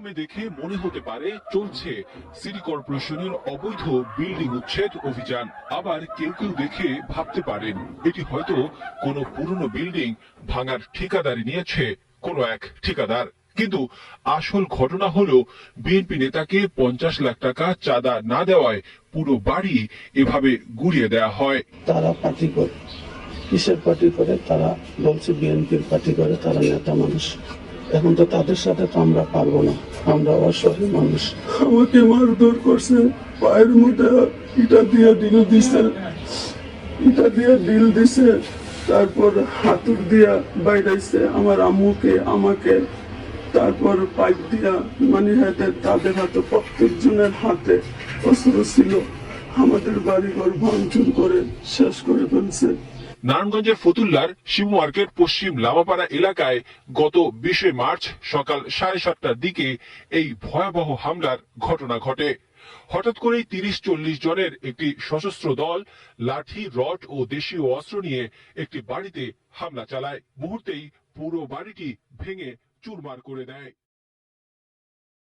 সামনে দেখে মনে হতে পারে চলছে সিটি কর্পোরেশনের অবৈধ বিল্ডিং উচ্ছেদ অভিযান। আবার কেউ কেউ দেখে ভাবতে পারেন এটি হয়তো কোনো পুরনো বিল্ডিং ভাঙার ঠিকাদারি নিয়েছে কোনো এক ঠিকাদার। কিন্তু আসল ঘটনা হলো বিএনপি নেতাকে 50 লাখ টাকা চাঁদা না দেওয়ায় পুরো বাড়ি এভাবে গুড়িয়ে দেওয়া হয়। তারা পার্টি করে, কিসের পার্টি করে? তারা বলছে বিএনপির পার্টি করে, তারা নেতা মানুষ। এখন তো তাদের সাথে তো আমরা পারবো না, আমরা অসহায় মানুষ। আমাকে মারধর করছে, পায়ের মধ্যে ইটা দিয়ে ডিল দিছে, তারপর হাতুড় দিয়া বাইরাইছে আমার আম্মুকে, আমাকে। তারপর পাইপ দিয়া মানে তাদের হাতে, প্রত্যেকজনের হাতে অস্ত্র ছিল। আমাদের বাড়িঘর ভাঙচুর করে শেষ করে ফেলছে। নারায়ণগঞ্জের ফতুল্লার শিবু মার্কেট পশ্চিম লামাপাড়া এলাকায় গত 20 মার্চ সকাল 7:30টার দিকে এই ভয়াবহ হামলার ঘটনা ঘটে। হঠাৎ করেই 30-40 জনের একটি সশস্ত্র দল লাঠি, রড ও দেশীয় অস্ত্র নিয়ে একটি বাড়িতে হামলা চালায়। মুহূর্তেই পুরো বাড়িটি ভেঙে চুরমার করে দেয়।